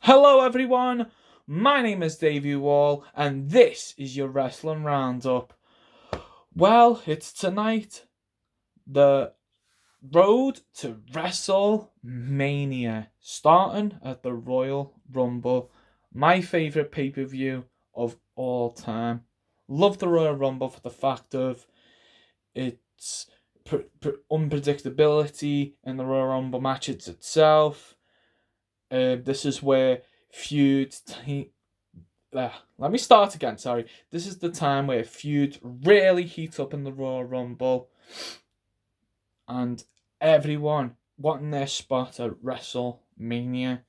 Hello everyone, my name is Davey Wall and this is your Wrestling Roundup. Well, it's tonight, the road to WrestleMania, starting at the Royal Rumble, my favourite pay-per-view of all time. Love the Royal Rumble for the fact of its unpredictability in the Royal Rumble matches itself. This is where feuds let me start again. Sorry. This is the time where feuds really heat up in the Royal Rumble, and everyone wanting their spot at WrestleMania.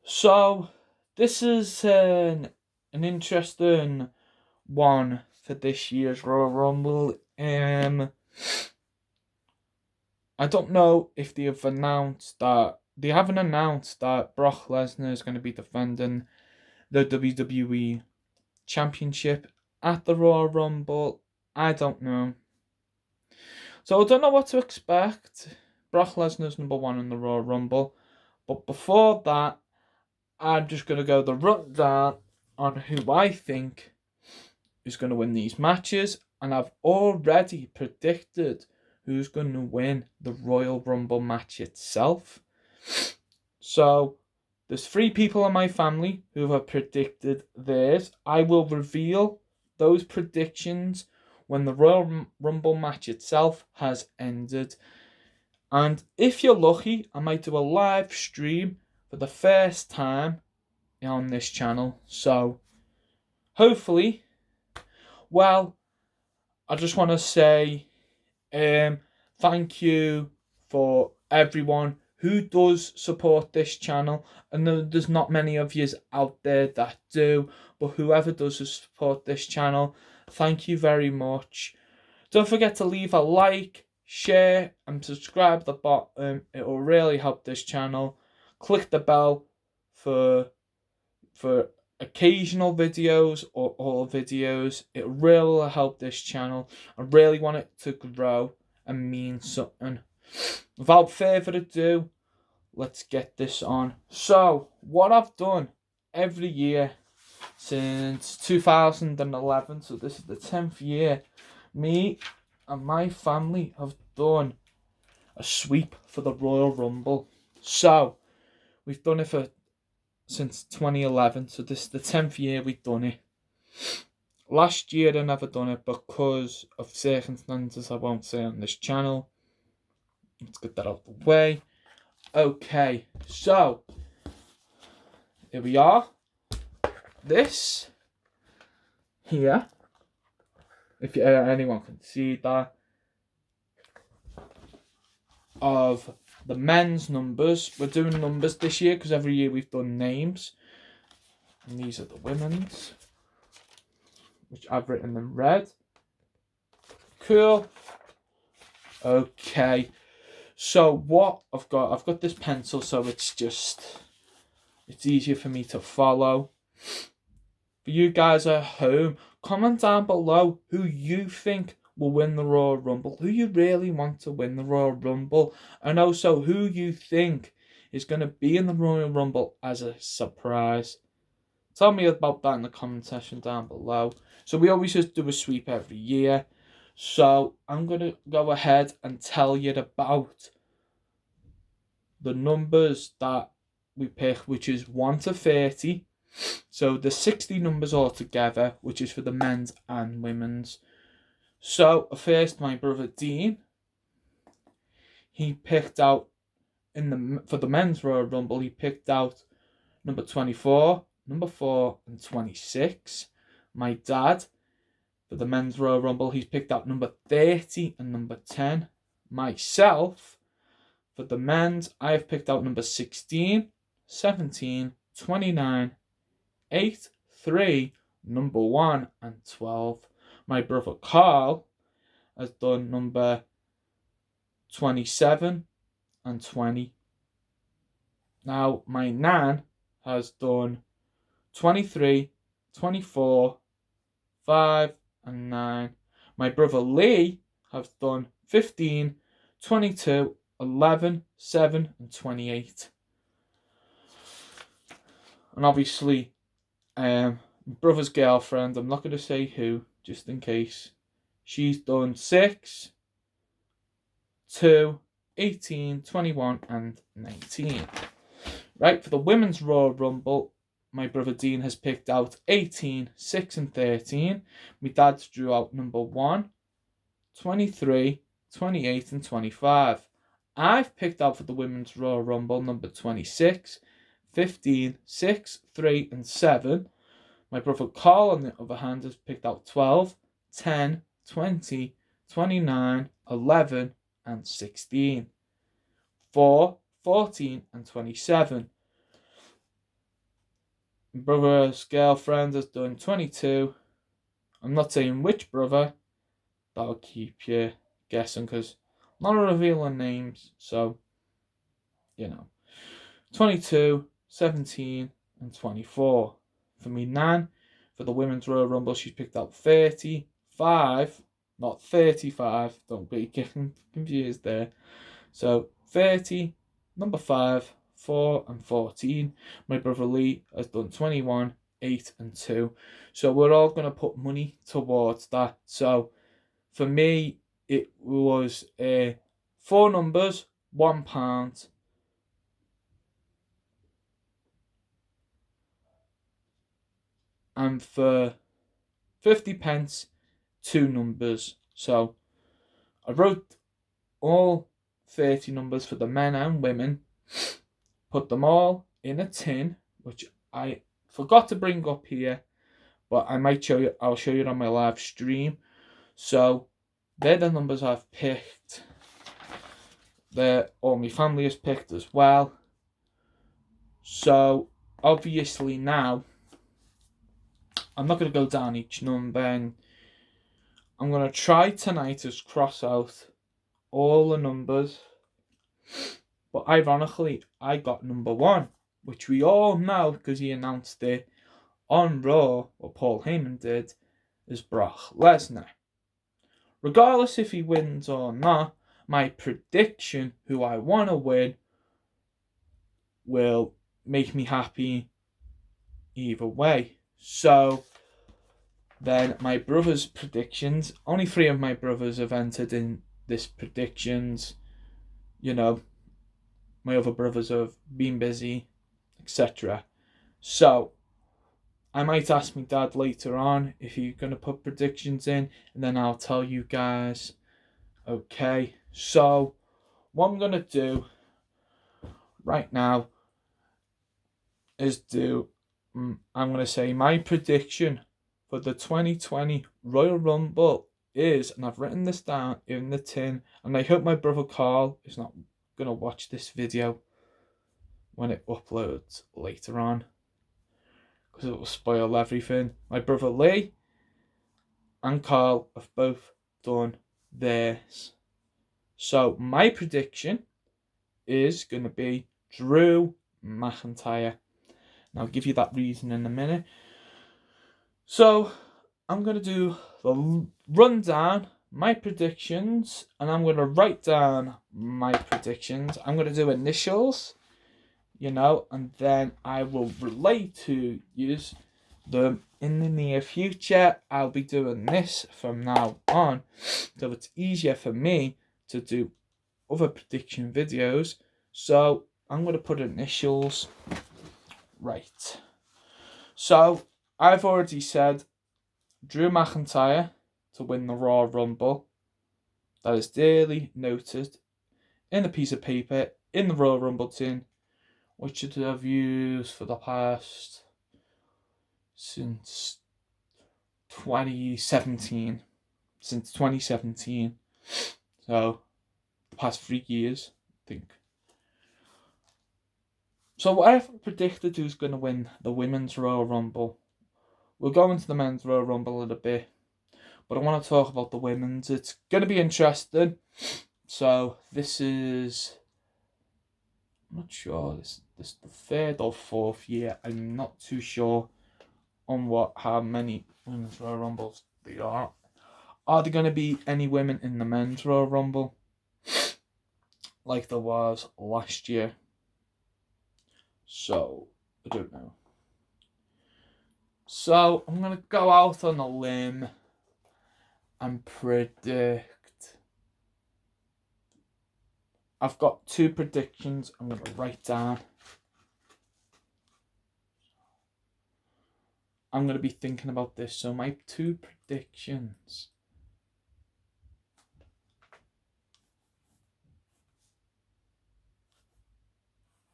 So this is an interesting one for this year's Royal Rumble. I don't know if they have announced that. They haven't announced that Brock Lesnar is going to be defending the WWE Championship at the Royal Rumble. I don't know. So I don't know what to expect. Brock Lesnar's number one in the Royal Rumble. But before that, I'm just going to go the rundown on who I think is going to win these matches. And I've already predicted who's going to win the Royal Rumble match itself. So there's 3 people in my family who have predicted theirs. I will reveal those predictions when the Royal Rumble match itself has ended. And if you're lucky, I might do a live stream for the first time on this channel. So hopefully, well, I just want to say thank you for everyone who does support this channel. I know there's not many of you out there that do, but whoever does support this channel, thank you very much. Don't forget to leave a like, share, and subscribe at the bottom. It will really help this channel. Click the bell for occasional videos or all videos. It really will help this channel. I really want it to grow and mean something. Without further ado, let's get this on. So, what I've done every year since 2011, so this is the 10th year, me and my family have done a sweep for the Royal Rumble. So, we've done it since 2011, so this is the 10th year we've done it. Last year I never done it because of circumstances I won't say on this channel. Let's get that out of the way. Okay, so here we are. This here, if anyone can see that, of the men's numbers. We're doing numbers this year because every year we've done names. And these are the women's, which I've written in red. Cool. Okay. So what I've got this pencil, so it's easier for me to follow. For you guys at home, comment down below who you think will win the Royal Rumble, who you really want to win the Royal Rumble, and also who you think is going to be in the Royal Rumble as a surprise. Tell me about that in the comment section down below. So we always just do a sweep every year. So I'm going to go ahead and tell you about the numbers that we pick, which is 1 to 30. So there's 60 numbers altogether, which is for the men's and women's. So first, my brother Dean, he picked out for the men's Royal Rumble, he picked out number 24, number 4, and 26. My dad, for the men's Royal Rumble, he's picked out number 30 and number 10. Myself, for the men's, I have picked out number 16, 17, 29, 8, 3, number 1, and 12. My brother Carl has done number 27 and 20. Now, my nan has done 23, 24, 5, and 9. My brother Lee has done 15, 22, 11, 7, and 28. And obviously, my brother's girlfriend, I'm not going to say who, just in case, she's done 6, 2, 18, 21, and 19. Right, for the Women's Royal Rumble, my brother Dean has picked out 18, 6, and 13. My dad drew out number 1, 23, 28, and 25. I've picked out for the Women's Royal Rumble number 26, 15, 6, 3, and 7. My brother Carl, on the other hand, has picked out 12, 10, 20, 29, 11, and 16. 4, 14, and 27. My brother's girlfriend has done 22. I'm not saying which brother. That'll keep you guessing because I'm not revealing names. So, 22, 17, and 24. For me, Nan, for the Women's Royal Rumble, she's picked out 35, not 35. Don't be getting confused there. So, 30, number 5, 4, and 14. My brother Lee has done 21, 8, and 2. So, we're all going to put money towards that. So, for me, it was 4 numbers, £1. And for 50 pence, 2 numbers. So I wrote all 30 numbers for the men and women, put them all in a tin, which I forgot to bring up here, but I might show you. I'll show you it on my live stream. So they're the numbers I've picked. All my family has picked as well. So obviously now I'm not going to go down each number, and I'm going to try tonight to cross out all the numbers. But ironically, I got number 1, which we all know because he announced it on Raw, or Paul Heyman did, is Brock Lesnar. Regardless if he wins or not, my prediction, who I want to win, will make me happy either way. So then my brother's predictions, only 3 of my brothers have entered in this predictions. My other brothers have been busy, etc. So I might ask my dad later on if he's going to put predictions in, and then I'll tell you guys. Okay, so what I'm going to do right now is I'm going to say my prediction for the 2020 Royal Rumble is, and I've written this down in the tin, and I hope my brother Carl is not going to watch this video when it uploads later on, because it will spoil everything. My brother Lee and Carl have both done theirs. So my prediction is going to be Drew McIntyre. And I'll give you that reason in a minute. So I'm going to do the rundown, my predictions, and I'm going to write down my predictions. I'm going to do initials, and then I will relate to use them in the near future. I'll be doing this from now on, so it's easier for me to do other prediction videos. So I'm going to put initials. Right. So I've already said Drew McIntyre to win the Royal Rumble. That is dearly noted in a piece of paper in the Royal Rumble tin, which I've used for the past since 2017. Since 2017. So the past 3 years, I think. So what I've predicted who's going to win the Women's Royal Rumble. We'll go into the Men's Royal Rumble in a bit, but I want to talk about the Women's. It's going to be interesting. So this is, I'm not sure, this is the 3rd or 4th year. I'm not too sure on how many Women's Royal Rumbles there are. Are there going to be any women in the Men's Royal Rumble like there was last year? So, I don't know. So I'm going to go out on a limb and predict. I've got 2 predictions I'm going to write down. I'm going to be thinking about this. So my 2 predictions.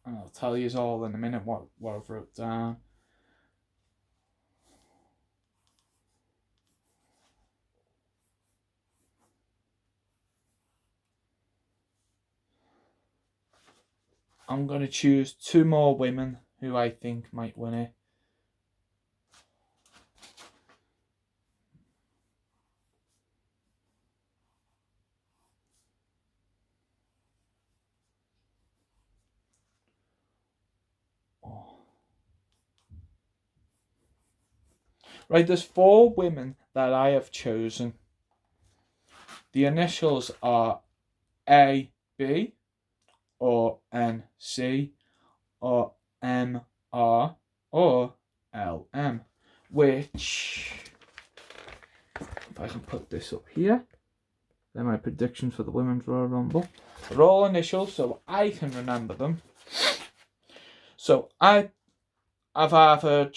And I'll tell you all in a minute what I've wrote down. I'm going to choose 2 more women who I think might win it. Right, there's 4 women that I have chosen. The initials are A, B, or N, C, or M, R, or L, M. Which, if I can put this up here, they're my predictions for the Women's Royal Rumble. They're all initials, so I can remember them. So I've either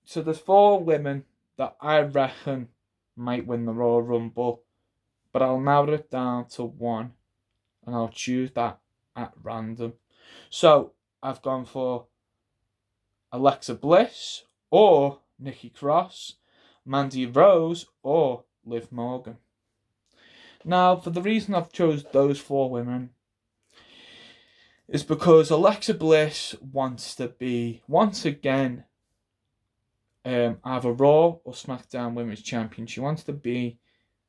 so there's 4 women that I reckon might win the Royal Rumble, but I'll narrow it down to 1, and I'll choose that at random. So I've gone for Alexa Bliss or Nikki Cross, Mandy Rose or Liv Morgan. Now, for the reason I've chose those 4 women is because Alexa Bliss wants to be, once again, either Raw or SmackDown Women's Champion. She wants to be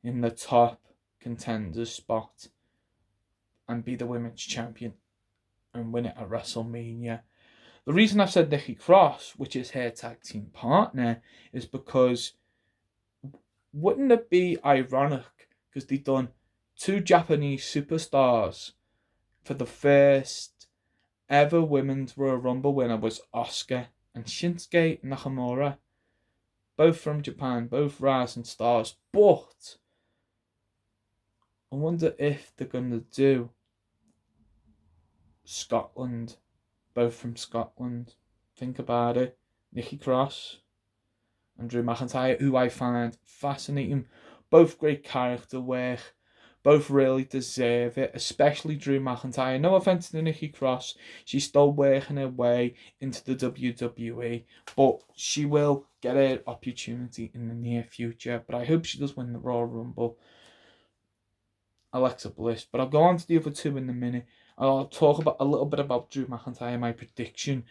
in the top contenders spot and be the Women's Champion and win it at WrestleMania. The reason I've said Nikki Cross, which is her tag team partner, is because wouldn't it be ironic because they've done 2 Japanese superstars for the first ever Women's Royal Rumble winner was Asuka and Shinsuke Nakamura, both from Japan, both rising stars, but I wonder if they're going to do Scotland, both from Scotland. Think about it. Nikki Cross and Drew McIntyre, who I find fascinating. Both great character work. Both really deserve it, especially Drew McIntyre. No offense to Nikki Cross, she's still working her way into the WWE, but she will get an opportunity in the near future. But I hope she does win the Royal Rumble. Alexa Bliss. But I'll go on to the other 2 in a minute. I'll talk about a little bit about Drew McIntyre. My prediction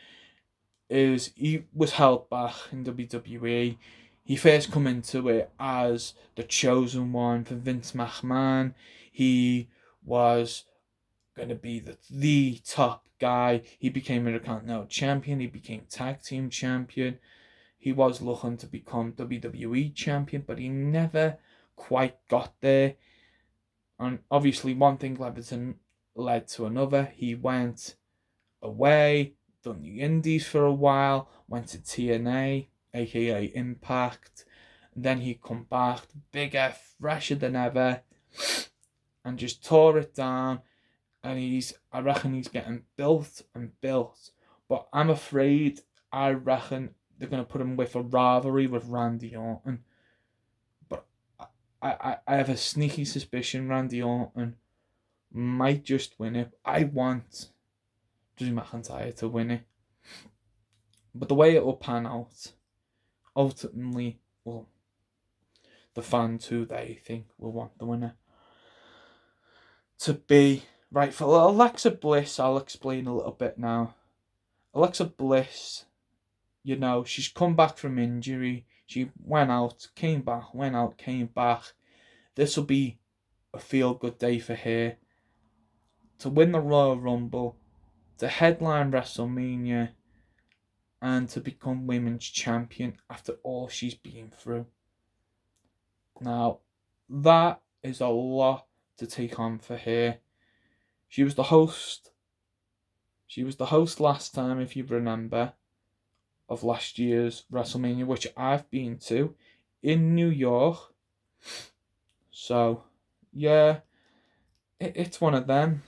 is he was held back in WWE. He first come into it as the chosen one for Vince McMahon. He was going to be the top guy. He became Intercontinental Champion. He became Tag Team Champion. He was looking to become WWE Champion, but he never quite got there. And obviously one thing led to another. He went away, done the Indies for a while, went to TNA, aka Impact, and then he come back bigger, fresher than ever, and just tore it down. And I reckon he's getting built and built, but I'm afraid I reckon they're gonna put him with a rivalry with Randy Orton. But I have a sneaky suspicion Randy Orton might just win it. I want Drew McIntyre to win it. But the way it will pan out, ultimately, well, the fans who they think will want the winner to be. Right, for Alexa Bliss, I'll explain a little bit now. Alexa Bliss, she's come back from injury. She went out, came back, went out, came back. This will be a feel-good day for her. To win the Royal Rumble, to headline WrestleMania, and to become Women's Champion after all she's been through. Now, that is a lot to take on for her. She was the host last time, if you remember. of last year's WrestleMania, which I've been to in New York. So, yeah, it's one of them.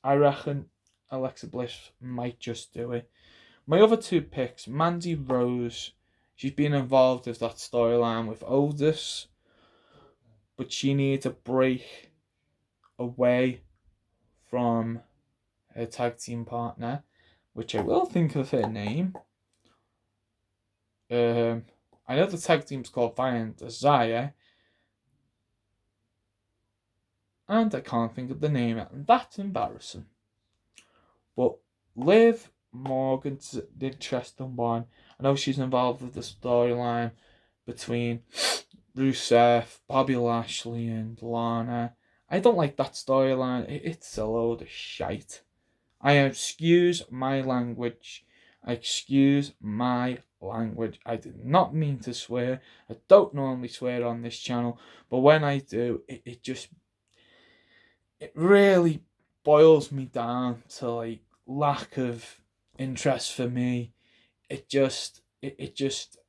I reckon Alexa Bliss might just do it. My other two picks, Mandy Rose. She's been involved with that storyline with Otis, but she needs a break away from her tag team partner, which I will think of her name. I know the tag team's called Violent Desire, and I can't think of the name, and that's embarrassing. But Liv Morgan's the interesting one. I know she's involved with the storyline between Rusev, Bobby Lashley, and Lana. I don't like that storyline. It's a load of shite. I excuse my language. I excuse my language. I did not mean to swear. I don't normally swear on this channel, but when I do, it really boils me down to like lack of interest for me. It just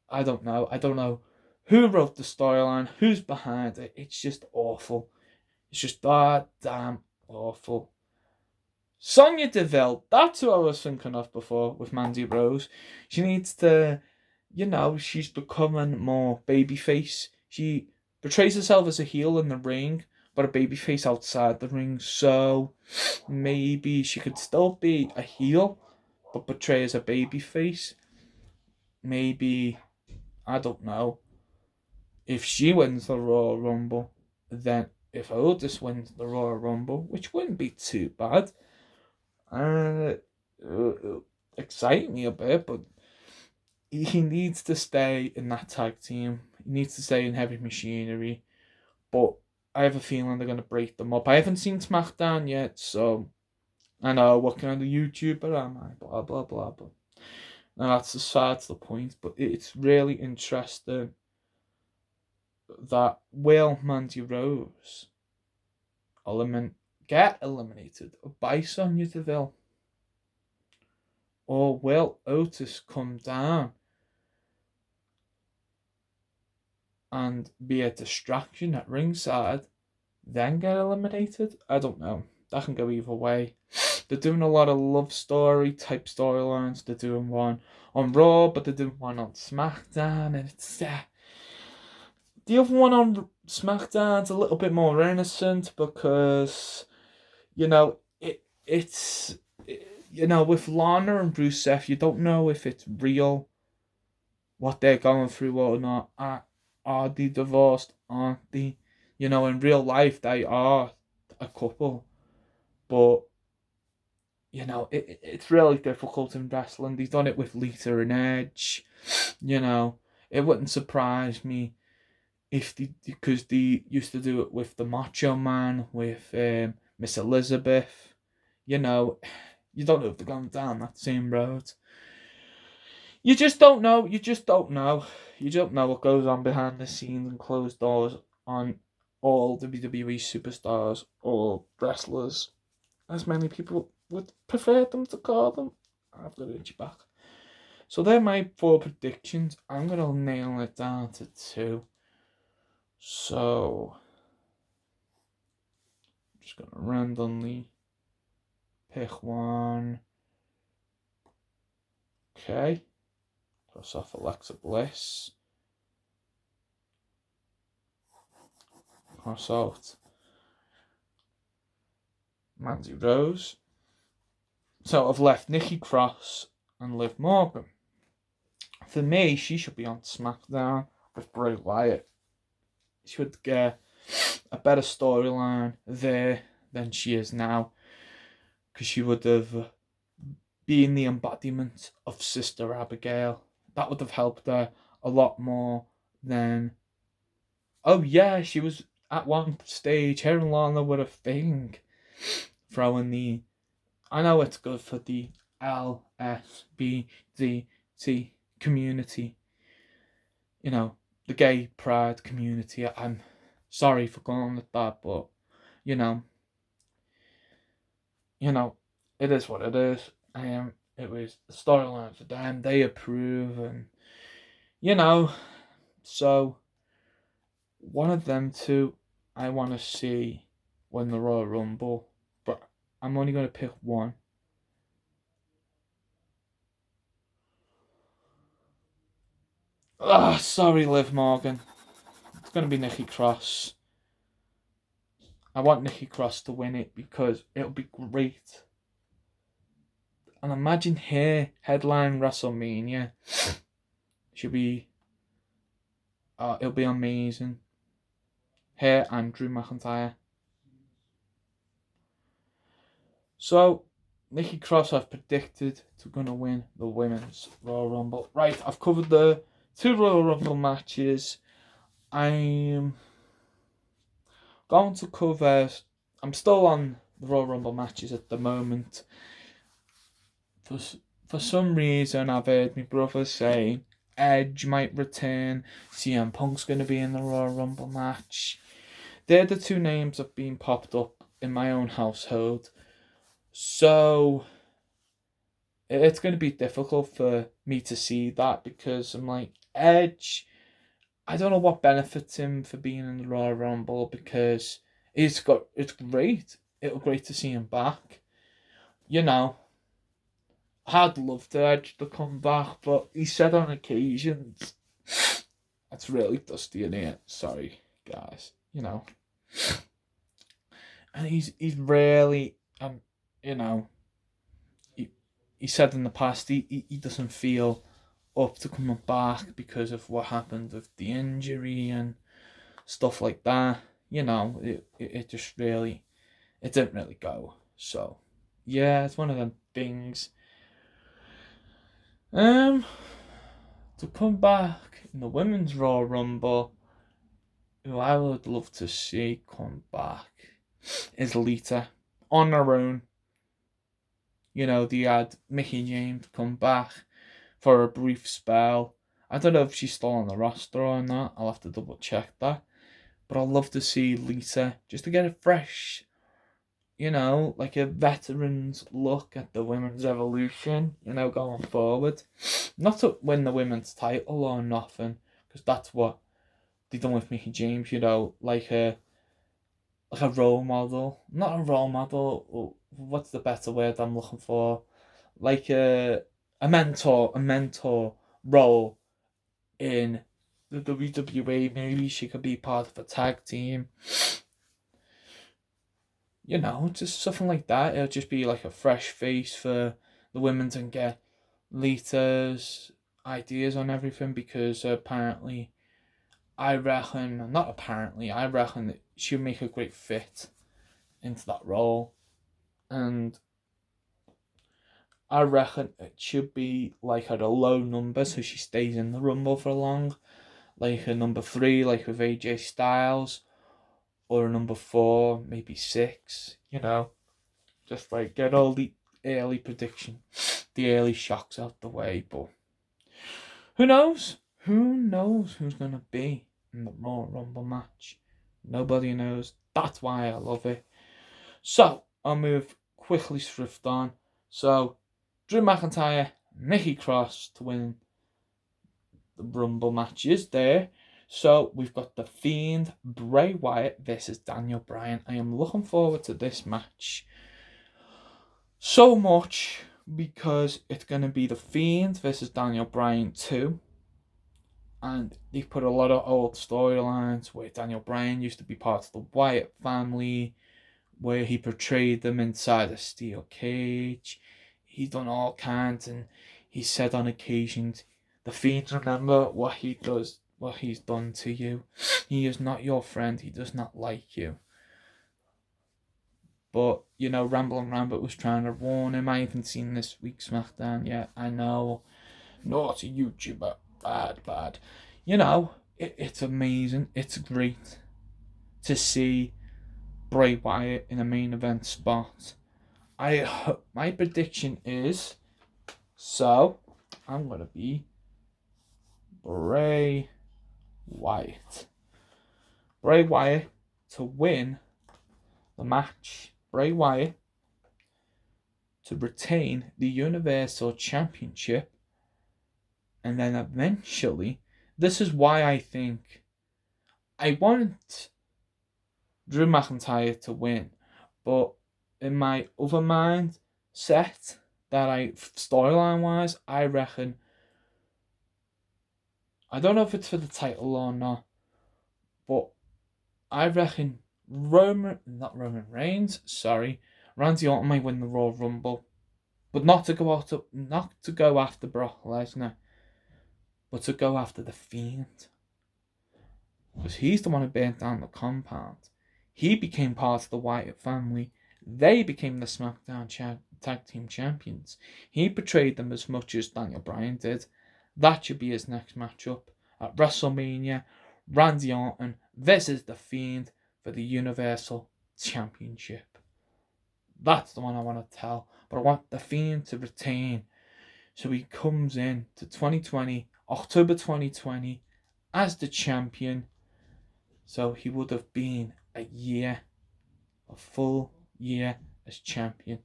I don't know. I don't know who wrote the storyline, who's behind it. It's just awful. It's just that damn awful. Sonya Deville, that's who I was thinking of before with Mandy Rose. She needs to, she's becoming more babyface. She portrays herself as a heel in the ring, but a babyface outside the ring. So maybe she could still be a heel, but portray as a babyface. Maybe, I don't know, if she wins the Royal Rumble, then if Otis wins the Royal Rumble, which wouldn't be too bad, excite me a bit, but he needs to stay in that tag team. He needs to stay in Heavy Machinery, but I have a feeling they're going to break them up. I haven't seen SmackDown yet, so I know what kind of YouTuber am I, blah, blah, blah, but that's aside to the point, but it's really interesting that will Mandy Rose get eliminated by Sonya Deville? Or will Otis come down and be a distraction at ringside, then get eliminated? I don't know. That can go either way. They're doing a lot of love story type storylines. They're doing one on Raw, but they're doing one on SmackDown, and it's the other one on SmackDown's a little bit more innocent because it's with Lana and Rusev, you don't know if it's real what they're going through or not. Are they divorced? Aren't they? In real life they are a couple, but it's really difficult in wrestling. They've done it with Lita and Edge. It wouldn't surprise me if because they used to do it with the Macho Man, with Miss Elizabeth. You don't know if they're going down that same road. You just don't know. You just don't know. You don't know what goes on behind the scenes and closed doors on all WWE superstars or wrestlers, as many people would prefer them to call them. I've got to itchy back. So they're my 4 predictions. I'm going to nail it down to 2. So, I'm just going to randomly pick one. Okay. Cross off Alexa Bliss. Cross out Mandy Rose. So I've left Nikki Cross and Liv Morgan. For me, she should be on SmackDown with Bray Wyatt. She would get a better storyline there than she is now, because she would have been the embodiment of Sister Abigail. That would have helped her a lot more than... Oh yeah, she was at one stage, her and Lana were a thing. Throwing the... I know it's good for the LGBT community. The gay pride community. I'm sorry for calling it that, but it is what it is. It was the storyline for them. They approve, and you know, so one of them two I want to see win the Royal Rumble, but I'm only going to pick one. Sorry, Liv Morgan. It's going to be Nikki Cross. I want Nikki Cross to win it because it'll be great. And imagine her headline WrestleMania. Should be. It'll be amazing. Her and Drew McIntyre. So, Nikki Cross, I've predicted to gonna win the women's Royal Rumble. Right, I've covered the 2 Royal Rumble matches. I'm going to cover. I'm still on the Royal Rumble matches at the moment. For some reason, I've heard my brother say Edge might return. CM Punk's going to be in the Royal Rumble match. They're the 2 names that have been popped up in my own household. So it's going to be difficult for me to see that because I'm like, Edge, I don't know what benefits him for being in the Royal Rumble because it's great. It's great to see him back. You know, I'd love to Edge to come back, but he said on occasions, it's really dusty in here. Sorry, guys. You know, and he's really you know, he said in the past he doesn't feel up to coming back because of what happened with the injury and stuff like that. You know, it just really, it didn't really go. So, yeah, it's one of them things. To come back in the women's Royal Rumble, who I would love to see come back is Lita on her own. You know, they had Mickie James come back for a brief spell. I don't know if she's still on the roster or not. I'll have to double check that. But I'd love to see Lita just to get a fresh, you know, like a veteran's look at the women's evolution, you know, going forward. Not to win the women's title or nothing, because that's what they done with Mickie James, you know, like a role model. Not a role model, what's the better word I'm looking for? Like a mentor role in the WWE. Maybe she could be part of a tag team. You know, just something like that. It'll just be like a fresh face for the women to get Lita's ideas on everything because apparently, I reckon that she'll make a great fit into that role. And I reckon it should be like at a low number so she stays in the Rumble for long. Like a number 3, like with AJ Styles, or a number 4, maybe 6, you know. Just like get all the early the early shocks out the way. But who knows? Who knows who's going to be in the Royal Rumble match? Nobody knows. That's why I love it. So, I'll move quickly swift on. So, Drew McIntyre, Nikki Cross to win the Rumble matches there. So, we've got The Fiend, Bray Wyatt versus Daniel Bryan. I am looking forward to this match so much because it's going to be The Fiend versus Daniel Bryan 2. And they've put a lot of old storylines where Daniel Bryan used to be part of the Wyatt family, where he portrayed them inside a steel cage. He's done all kinds, and he said on occasions, "The Fiend, remember what he's done to you. He is not your friend. He does not like you." But, you know, Ramblin' Rabbit was trying to warn him. I haven't seen this week's SmackDown yet. I know. Naughty YouTuber. Bad. You know, it's amazing. It's great to see Bray Wyatt in a main event spot. My prediction is, so I'm going to be Bray Wyatt. Bray Wyatt to win the match. Bray Wyatt to retain the Universal Championship. And then eventually, this is why I think I want Drew McIntyre to win. But in my other mindset, storyline wise, I reckon, I don't know if it's for the title or not, but I reckon Roman Reigns, Randy Orton might win the Royal Rumble, but not to go after Brock Lesnar, but to go after the Fiend, because he's the one who burnt down the compound. He became part of the Wyatt family. They became the SmackDown Tag Team Champions. He betrayed them as much as Daniel Bryan did. That should be his next matchup at WrestleMania. Randy Orton versus The Fiend for the Universal Championship. That's the one I want to tell. But I want The Fiend to retain. So he comes in to October 2020, as the champion. So he would have been a full year as champion.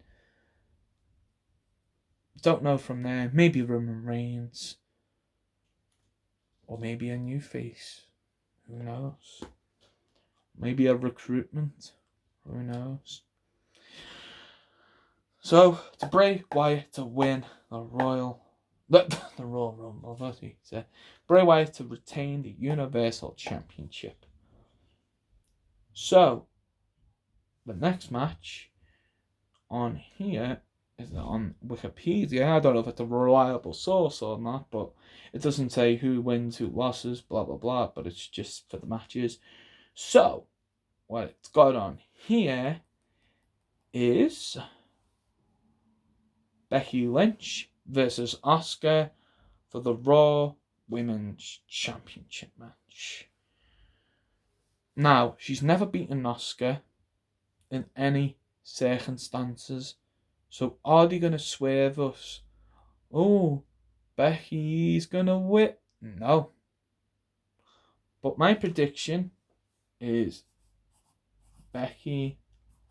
Don't know from there. Maybe Roman Reigns. Or maybe a new face. Who knows? Maybe a recruitment. Who knows? So, to Bray Wyatt to win the Royal Rumble, what did he say? Bray Wyatt to retain the Universal Championship. So, the next match on here is on Wikipedia. I don't know if it's a reliable source or not, but it doesn't say who wins, who loses, blah blah blah, but it's just for the matches. So, what it's got on here is Becky Lynch versus Asuka for the Raw Women's Championship match. Now, she's never beaten Asuka in any circumstances. So are they going to swerve us? Oh, Becky's going to win. No. But my prediction is Becky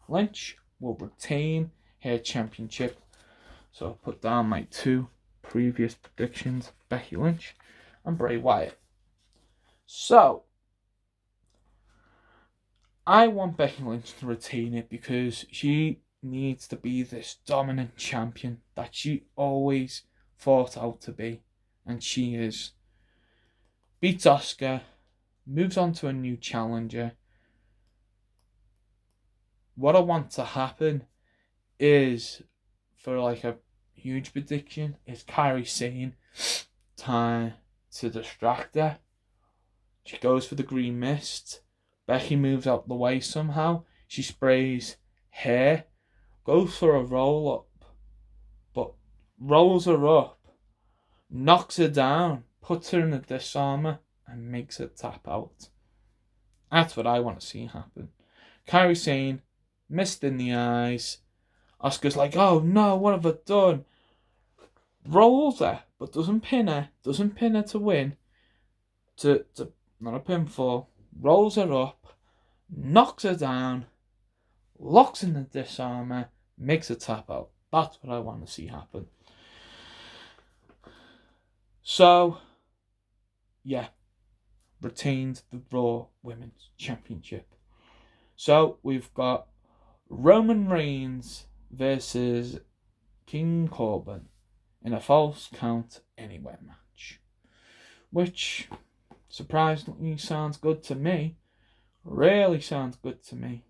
Lynch will retain her championship. So I'll put down my two previous predictions, Becky Lynch and Bray Wyatt. So, I want Becky Lynch to retain it because she needs to be this dominant champion that she always fought out to be. And she is. Beats Asuka, moves on to a new challenger. What I want to happen is, for like a huge prediction, is Kairi Sane time to distract her. She goes for the green mist. Becky moves out the way somehow. She sprays hair, goes for a roll up, but rolls her up, knocks her down, puts her in a disarmer, and makes her tap out. That's what I want to see happen. Kairi Sane, mist in the eyes. Asuka's like, oh no, what have I done? Rolls her, but doesn't pin her to win. To not a pinfall. Rolls her up, knocks her down, locks in the disarmer, makes her tap out. That's what I want to see happen. So, yeah, retained the Raw Women's Championship. So, we've got Roman Reigns versus King Corbin in a false count anywhere match. Which, surprisingly, sounds good to me. Really sounds good to me.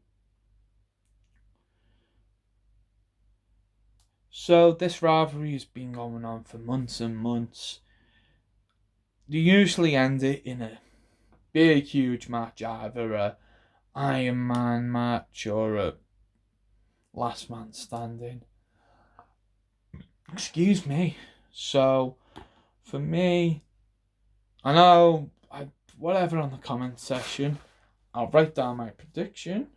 So this rivalry has been going on for months and months. They usually end it in a big, huge match, either a Iron Man match or a Last Man Standing. Excuse me. So, for me, I know, whatever on the comment section, I'll write down my prediction.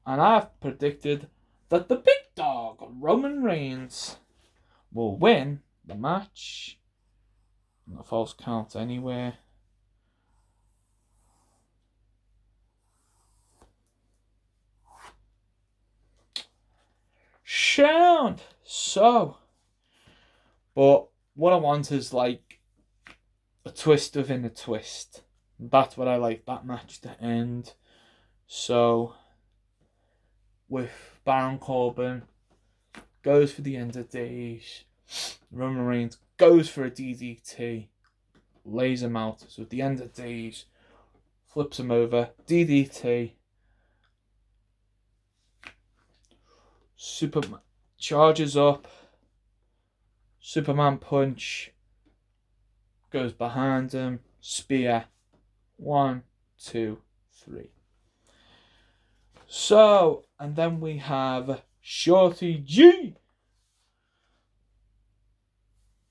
And I've predicted that the big dog, Roman Reigns, will win the match. A false count anywhere. sound. So, but what I want is like a twist within a twist. That's what I like that match to end. So, with Baron Corbin goes for the end of days, Roman Reigns goes for a DDT, lays him out. So at the end of days, flips him over, DDT. Superman charges up, Superman punch, goes behind him, spear, 1, 2, 3. So, and then we have Shorty G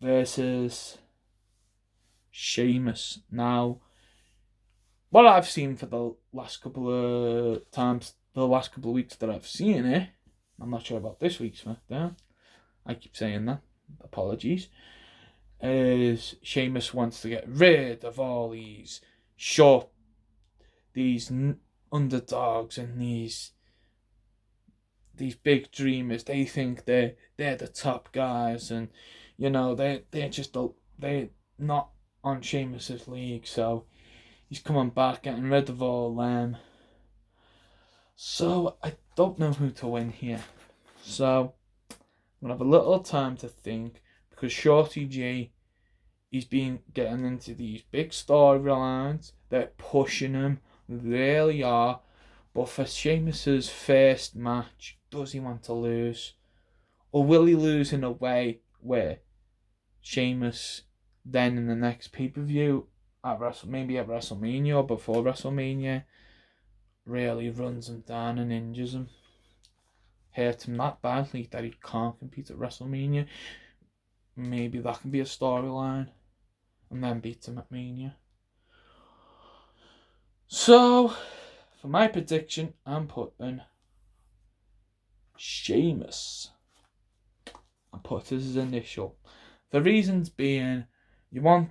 versus Sheamus. Now, what I've seen for the last couple of times, the last couple of weeks that I've seen it, I'm not sure about this week's SmackDown, I keep saying that, apologies, is Sheamus wants to get rid of all these these underdogs and these big dreamers. They think they're the top guys, and you know they're not on Sheamus's league. So he's coming back, getting rid of all them. So I don't know who to win here. So I'm gonna have a little time to think, because Shorty G, he's been getting into these big storylines. They're pushing him, they really are. But for Sheamus's first match, does he want to lose? Or will he lose in a way where Sheamus then in the next pay-per-view, maybe at WrestleMania or before WrestleMania, really runs him down and injures him? Hurt him that badly that he can't compete at WrestleMania. Maybe that can be a storyline. And then beat him at Mania. So, for my prediction, I'm putting Sheamus. I put his initial. The reasons being, you want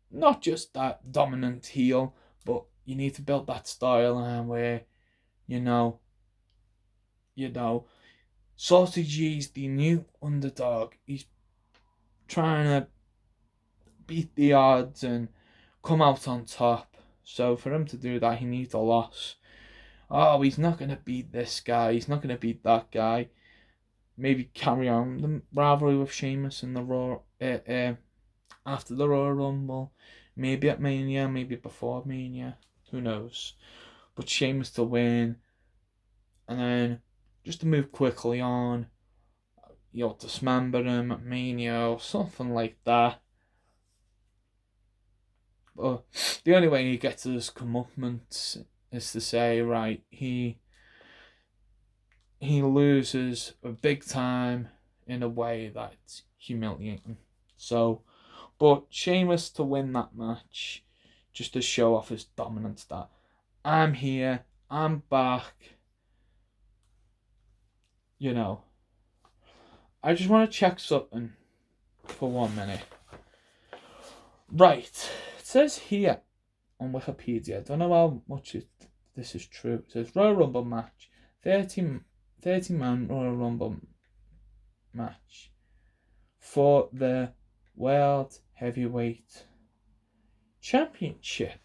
not just that dominant heel, but you need to build that storyline where, you know, Shorty G's the new underdog. He's trying to beat the odds and come out on top. So for him to do that, he needs a loss. Oh, he's not going to beat this guy. He's not going to beat that guy. Maybe carry on the rivalry with Sheamus in the Raw after the Royal Rumble. Maybe at Mania, maybe before Mania. Who knows? But Sheamus to win. And then just to move quickly on, dismember him at Mania or something like that. But the only way he gets his comeuppance is to say, right, he loses a big time in a way that's humiliating. So, but Sheamus to win that match, just to show off his dominance, that I'm here, I'm back. I just want to check something for 1 minute. Right, it says here on Wikipedia, I don't know how much this is true. It says Royal Rumble match, 30-man Royal Rumble match for the World Heavyweight Championship.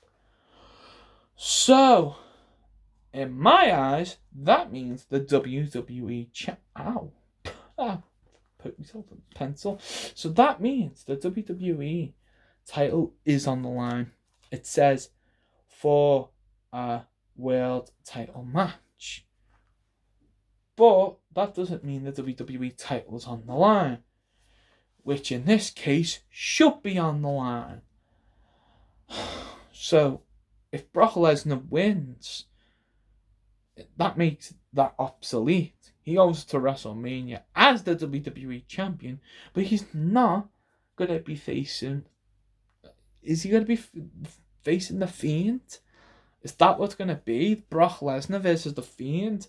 So, in my eyes, that means the WWE put myself in a pencil. So that means the WWE title is on the line. It says for a world title match. But that doesn't mean the WWE title's on the line, which in this case should be on the line. So if Brock Lesnar wins, that makes that obsolete. He goes to WrestleMania as the WWE champion, but he's not going to be facing... Is he going to be facing The Fiend? Is that what's going to be? Brock Lesnar versus The Fiend?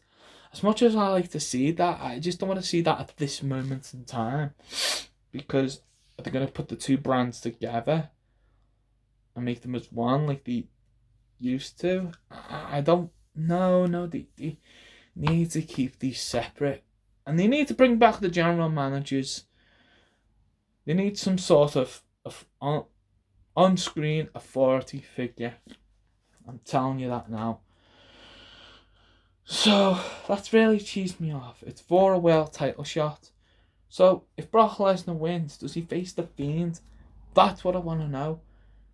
As much as I like to see that, I just don't want to see that at this moment in time. Because they're going to put the two brands together and make them as one like they used to. I don't know. No, they need to keep these separate. And they need to bring back the general managers. They need some sort of on-screen authority figure. I'm telling you that now. So that's really cheesed me off. It's for a world title shot. So if Brock Lesnar wins, does he face the Fiend? That's what I want to know.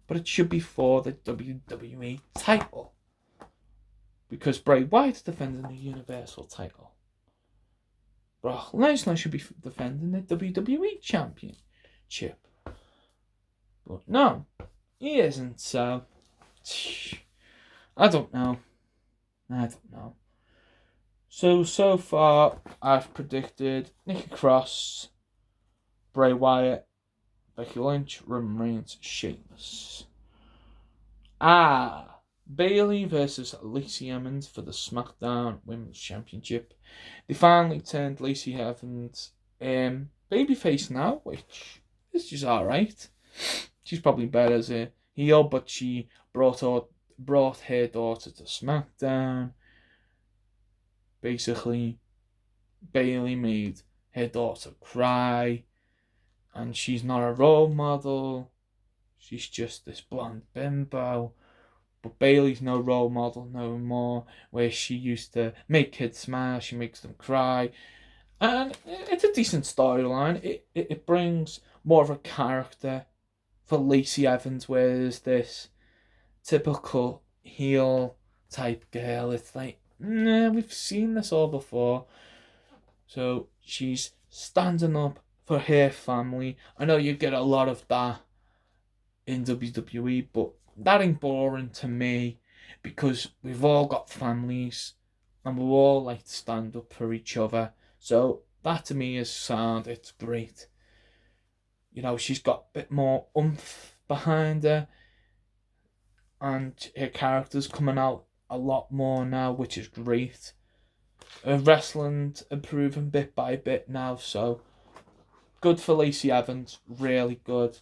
But it should be for the WWE title. Because Bray Wyatt's defending the Universal title. Brock Lesnar should be defending the WWE Championship. But no, he isn't, so I don't know. So far, I've predicted Nikki Cross, Bray Wyatt, Becky Lynch, Roman Reigns, Sheamus. Bayley versus Lacey Evans for the SmackDown Women's Championship. They finally turned Lacey Evans babyface now, which is just alright. She's probably better as a heel, but she brought her daughter to SmackDown. Basically, Bayley made her daughter cry, and she's not a role model. She's just this blonde bimbo. But Bayley's no role model no more, where she used to make kids smile, she makes them cry. And it's a decent storyline. It brings more of a character for Lacey Evans, whereas this typical heel type girl, it's like, nah, we've seen this all before. So she's standing up for her family. I know you get a lot of that in WWE, but that ain't boring to me, because we've all got families and we all like to stand up for each other. So that to me is sound. It's great. You know, she's got a bit more oomph behind her, and her character's coming out a lot more now, which is great. Her wrestling's improving bit by bit now, so good for Lacey Evans, really good.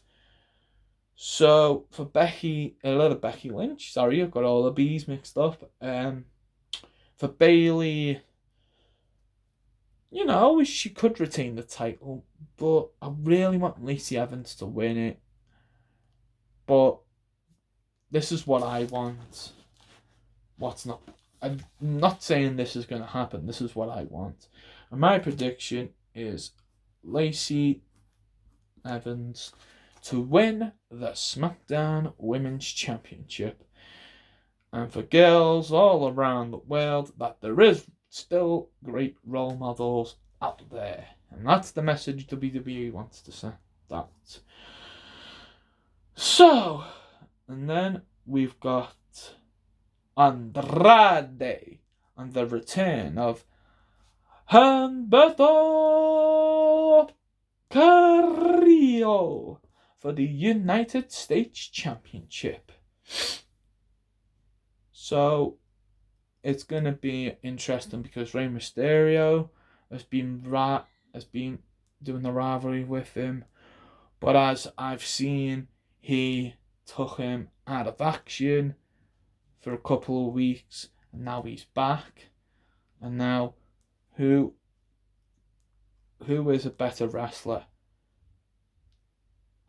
So for Becky Lynch, sorry, I've got all the B's mixed up. For Bayley, you know, she could retain the title, but I really want Lacey Evans to win it. But this is what I want. What's not? I'm not saying this is going to happen. This is what I want. And my prediction is Lacey Evans to win the SmackDown Women's Championship. And for girls all around the world, that there is still great role models out there. And that's the message WWE wants to send out. So, and then we've got Andrade and the return of Humberto Carrillo for the United States Championship. So it's going to be interesting because Rey Mysterio has been doing the rivalry with him, but as I've seen, he took him out of action for a couple of weeks, and now he's back. And now, who is a better wrestler,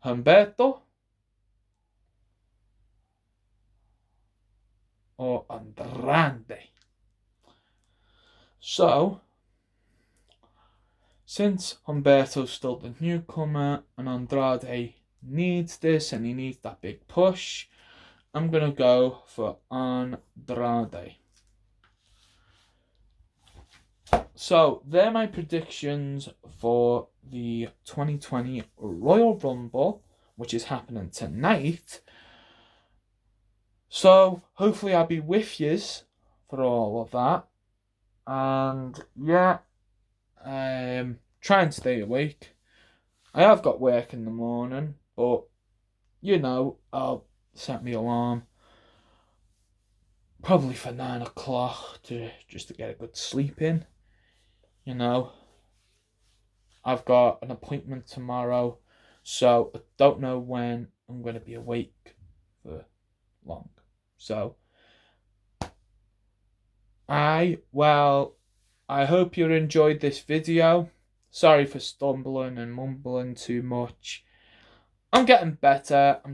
Humberto or Andrade? So, since Humberto's still the newcomer and Andrade needs this and he needs that big push, I'm going to go for Andrade. So, they're my predictions for the 2020 Royal Rumble, which is happening tonight. So, hopefully I'll be with yous for all of that. And, yeah, try and stay awake. I have got work in the morning, but, you know, I'll set my alarm probably for 9 o'clock just to get a good sleep in. You know, I've got an appointment tomorrow, so I don't know when I'm going to be awake for long. So, I hope you enjoyed this video. Sorry for stumbling and mumbling too much. I'm getting better. I'm